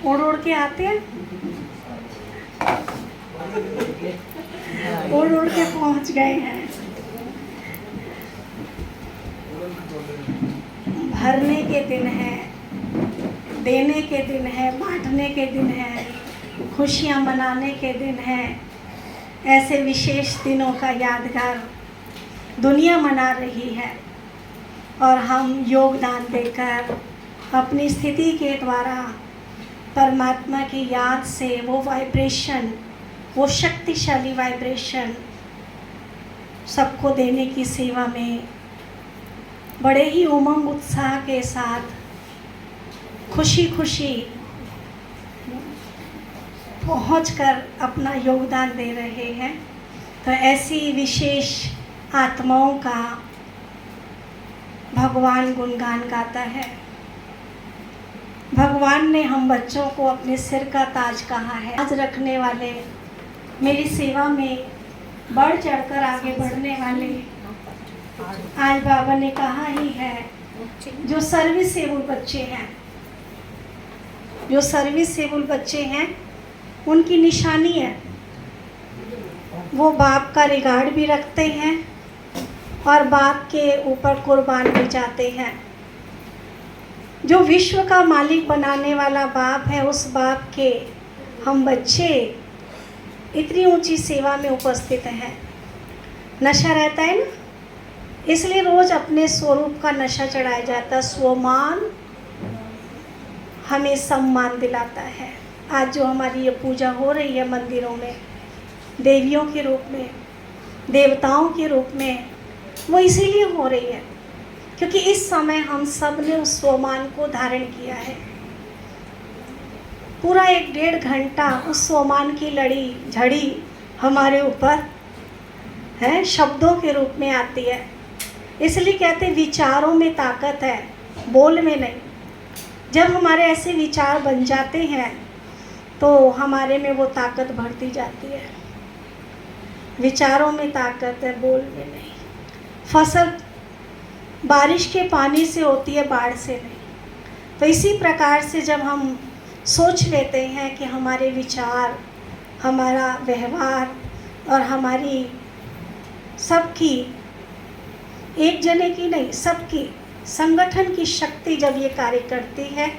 उड़ उड़ के आते हैं, उड़ उड़ के पहुंच गए हैं। भरने के दिन है, देने के दिन है, बांटने के दिन है, खुशियाँ मनाने के दिन है। ऐसे विशेष दिनों का यादगार दुनिया मना रही है और हम योगदान देकर अपनी स्थिति के द्वारा परमात्मा की याद से वो वाइब्रेशन, वो शक्तिशाली वाइब्रेशन सबको देने की सेवा में बड़े ही उमंग उत्साह के साथ खुशी खुशी पहुंचकर अपना योगदान दे रहे हैं। तो ऐसी विशेष आत्माओं का भगवान गुणगान गाता है। भगवान ने हम बच्चों को अपने सिर का ताज कहा है। आज रखने वाले, मेरी सेवा में बढ़ चढ़कर आगे बढ़ने वाले, आज बाबा ने कहा ही है, जो सर्विसेबल बच्चे हैं, जो सर्विसेबल बच्चे हैं उनकी निशानी है, वो बाप का रिगार्ड भी रखते हैं और बाप के ऊपर कुर्बान भी जाते हैं। जो विश्व का मालिक बनाने वाला बाप है, उस बाप के हम बच्चे इतनी ऊंची सेवा में उपस्थित हैं। नशा रहता है ना, इसलिए रोज़ अपने स्वरूप का नशा चढ़ाया जाता है। स्वमान हमें सम्मान दिलाता है। आज जो हमारी ये पूजा हो रही है मंदिरों में, देवियों के रूप में, देवताओं के रूप में, वो इसीलिए हो रही है क्योंकि इस समय हम सब ने उस स्वमान को धारण किया है। पूरा 1-1.5 घंटा उस स्वमान की लड़ी झड़ी हमारे ऊपर है, शब्दों के रूप में आती है। इसलिए कहते हैं विचारों में ताकत है, बोल में नहीं। जब हमारे ऐसे विचार बन जाते हैं तो हमारे में वो ताकत बढ़ती जाती है। विचारों में ताकत है, बोल में नहीं। फसल बारिश के पानी से होती है, बाढ़ से नहीं। तो इसी प्रकार से जब हम सोच लेते हैं कि हमारे विचार, हमारा व्यवहार और हमारी सबकी, एक जने की नहीं, सबकी संगठन की शक्ति जब ये कार्य करती है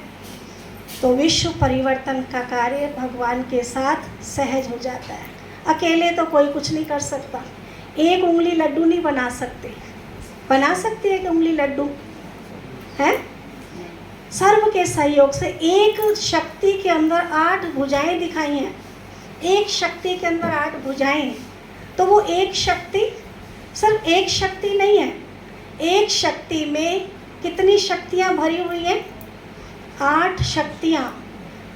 तो विश्व परिवर्तन का कार्य भगवान के साथ सहज हो जाता है। अकेले तो कोई कुछ नहीं कर सकता। एक उंगली लड्डू नहीं बना सकते। बना सकते हैं कि उंगली लड्डू है? सर्व के सहयोग से। एक शक्ति के अंदर 8 भुजाएं दिखाई हैं। एक शक्ति के अंदर 8 भुजाएं, तो वो एक शक्ति सिर्फ एक शक्ति नहीं है। एक शक्ति में कितनी शक्तियाँ भरी हुई हैं? 8 शक्तियाँ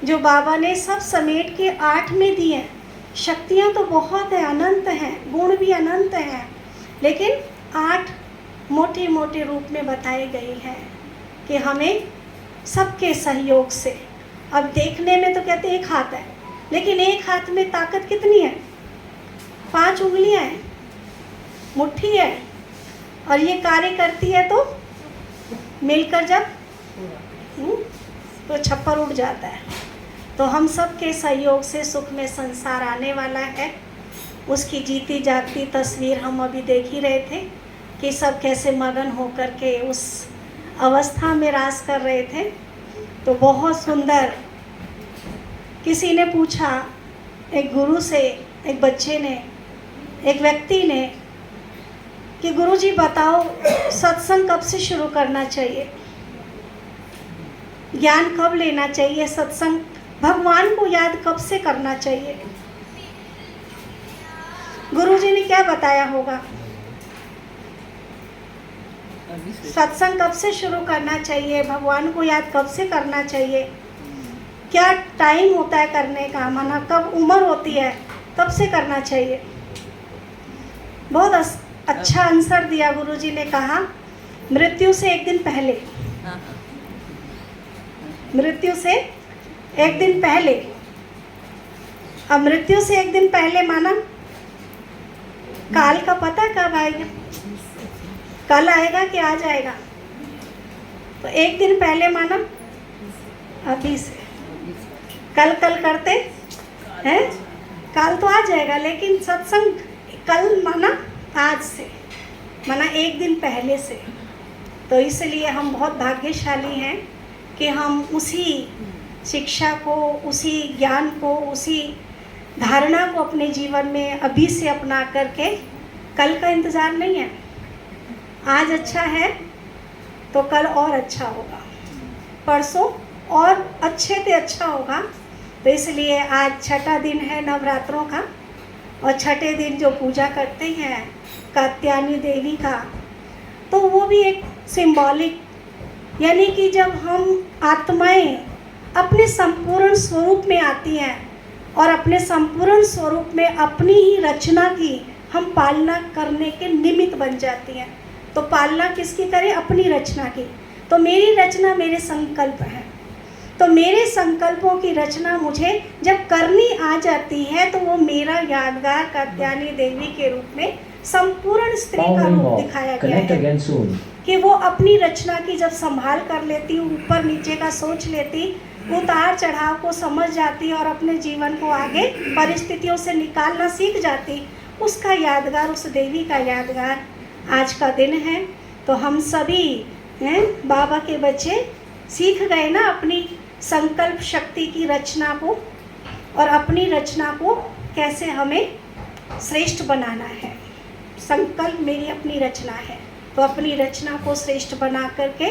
जो बाबा ने सब समेट के 8 में दी हैं। शक्तियाँ तो बहुत है, अनंत हैं, गुण भी अनंत हैं, लेकिन 8 मोटे मोटे रूप में बताई गई हैं कि हमें सबके सहयोग से। अब देखने में तो कहते एक हाथ है, लेकिन एक हाथ में ताकत कितनी है? 5 उंगलियां हैं, मुट्ठी है, और ये कार्य करती है तो मिलकर जब तो छप्पर उड़ जाता है। तो हम सब के सहयोग से सुख में संसार आने वाला है। उसकी जीती जागती तस्वीर हम अभी देख ही रहे थे कि सब कैसे मगन होकर के उस अवस्था में रास कर रहे थे। तो बहुत सुंदर। किसी ने पूछा, एक गुरु से, एक बच्चे ने, एक व्यक्ति ने, कि गुरुजी बताओ सत्संग कब से शुरू करना चाहिए, ज्ञान कब लेना चाहिए, सत्संग भगवान को याद कब से करना चाहिए? गुरुजी ने क्या बताया होगा? सत्संग कब से शुरू करना चाहिए, भगवान को याद कब से करना चाहिए, क्या टाइम होता है करने का, माना कब उम्र होती है तब से करना चाहिए? बहुत अच्छा आंसर दिया गुरुजी ने। कहा मृत्यु से एक दिन पहले। मृत्यु से एक दिन पहले। अब मृत्यु से एक दिन पहले माना काल का पता कब आएगा, कल आएगा कि आज आएगा? तो एक दिन पहले माना अभी से। कल करते हैं, कल तो आ जाएगा, लेकिन सत्संग कल माना आज से, माना एक दिन पहले से। तो इसलिए हम बहुत भाग्यशाली हैं कि हम उसी शिक्षा को, उसी ज्ञान को, उसी धारणा को अपने जीवन में अभी से अपना करके, कल का इंतज़ार नहीं है। आज अच्छा है तो कल और अच्छा होगा, परसों और अच्छे से अच्छा होगा। तो इसलिए आज छठा दिन है नवरात्रों का, और छठे दिन जो पूजा करते हैं कात्यायनी देवी का, तो वो भी एक सिंबॉलिक, यानी कि जब हम आत्माएं अपने संपूर्ण स्वरूप में आती हैं और अपने संपूर्ण स्वरूप में अपनी ही रचना की हम पालना करने के निमित्त बन जाती हैं। तो पालना किसकी करें? अपनी रचना की। तो मेरी रचना मेरे संकल्प हैं, तो मेरे संकल्पों की रचना मुझे जब करनी आ जाती है तो वो मेरा यादगार कात्यायनी देवी के रूप में संपूर्ण स्त्री का रूप दिखाया गया है कि वो अपनी रचना की जब संभाल कर लेती, ऊपर नीचे का सोच लेती, उतार चढ़ाव को समझ जाती और अपने जीवन को आगे परिस्थितियों से निकालना सीख जाती, उसका यादगार, उस देवी का यादगार आज का दिन है। तो हम सभी हैं बाबा के बच्चे, सीख गए ना अपनी संकल्प शक्ति की रचना को, और अपनी रचना को कैसे हमें श्रेष्ठ बनाना है। संकल्प मेरी अपनी रचना है, तो अपनी रचना को श्रेष्ठ बना करके